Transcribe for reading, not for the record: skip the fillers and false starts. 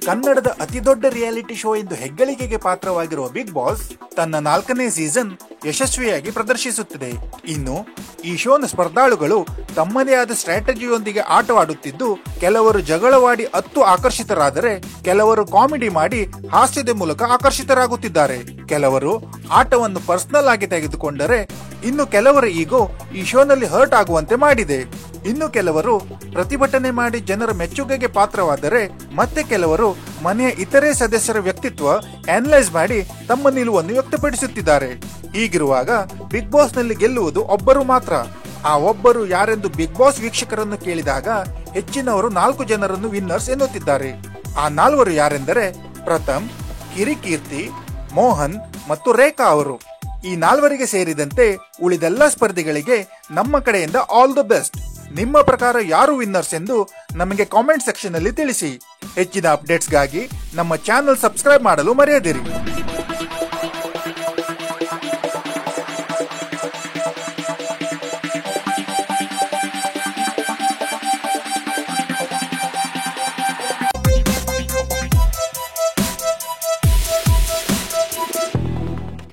ಕನ್ನಡದ ಅತಿದೊಡ್ಡ reality show ಎಂದು ಹೆಗ್ಗಳಿಕೆಗೆ ಪಾತ್ರವಾಗಿರುವ ಬಿಗ್ ಬಾಸ್ ತನ್ನ 4ನೇ ಸೀಸನ್ ಯಶಸ್ವಿಯಾಗಿ ಪ್ರದರ್ಶಿಸುತ್ತಿದೆ. ಇನ್ನು ಈ ಶೋನ ಸ್ಪರ್ಧಾಳುಗಳು ತಮ್ಮದೇ ಆದ ಸ್ಟ್ರಾಟಜಿಯೊಂದಿಗೆ ಆಟವಾಡುತ್ತಿದ್ದು, ಕೆಲವರು ಜಗಳವಾಡಿ ಆಕರ್ಷಿತರಾದರೆ, ಕೆಲವರು ಕಾಮಿಡಿ ಮಾಡಿ ಹಾಸ್ಯದ ಮೂಲಕ ಆಕರ್ಷಿತರಾಗುತ್ತಿದ್ದಾರೆ. ಕೆಲವರು ಆಟವನ್ನು ಪರ್ಸನಲ್ ಆಗಿ ತೆಗೆದುಕೊಂಡರೆ, ಇನ್ನು ಕೆಲವರ ಈಗೋ ಈ ಶೋನಲ್ಲಿ ಹರ್ಟ್ ಆಗುವಂತೆ ಮಾಡಿದೆ. ಇನ್ನು ಕೆಲವರು ಪ್ರತಿಭಟನೆ ಮಾಡಿ ಜನರ ಮೆಚ್ಚುಗೆಗೆ ಪಾತ್ರವಾದರೆ, ಮತ್ತೆ ಕೆಲವರು ಮನೆಯ ಇತರೆ ಸದಸ್ಯರ ವ್ಯಕ್ತಿತ್ವ ಅನಲೈಸ್ ಮಾಡಿ ತಮ್ಮ ನಿಲುವನ್ನು ವ್ಯಕ್ತಪಡಿಸುತ್ತಿದ್ದಾರೆ. ಹೀಗಿರುವಾಗ ಬಿಗ್ ಬಾಸ್ ನಲ್ಲಿ ಗೆಲ್ಲುವುದು ಒಬ್ಬರು ಮಾತ್ರ. ಆ ಒಬ್ಬರು ಯಾರೆಂದು ಬಿಗ್ ಬಾಸ್ ವೀಕ್ಷಕರನ್ನು ಕೇಳಿದಾಗ ಹೆಚ್ಚಿನವರು 4 ಜನರನ್ನು ವಿನ್ನರ್ಸ್ ಎನ್ನುತ್ತಿದ್ದಾರೆ. ಆ 4 ಯಾರೆಂದರೆ ಪ್ರಥಮ್, ಕಿರಿಕೀರ್ತಿ, ಮೋಹನ್ ಮತ್ತು ರೇಖಾ ಅವರು. ಈ 4 ಸೇರಿದಂತೆ ಉಳಿದೆಲ್ಲ ಸ್ಪರ್ಧಿಗಳಿಗೆ ನಮ್ಮ ಕಡೆಯಿಂದ ಆಲ್ ದ ಬೆಸ್ಟ್. ನಿಮ್ಮ ಪ್ರಕಾರ ಯಾರು ವಿನ್ನರ್ಸ್ ಎಂದು ನಮಗೆ ಕಾಮೆಂಟ್ ಸೆಕ್ಷನ್ ಅಲ್ಲಿ ತಿಳಿಸಿ. ಹೆಚ್ಚಿನ ಅಪ್ಡೇಟ್ಸ್ಗಾಗಿ ನಮ್ಮ ಚಾನೆಲ್ ಸಬ್ಸ್ಕ್ರೈಬ್ ಮಾಡಲು ಮರೆಯದಿರಿ.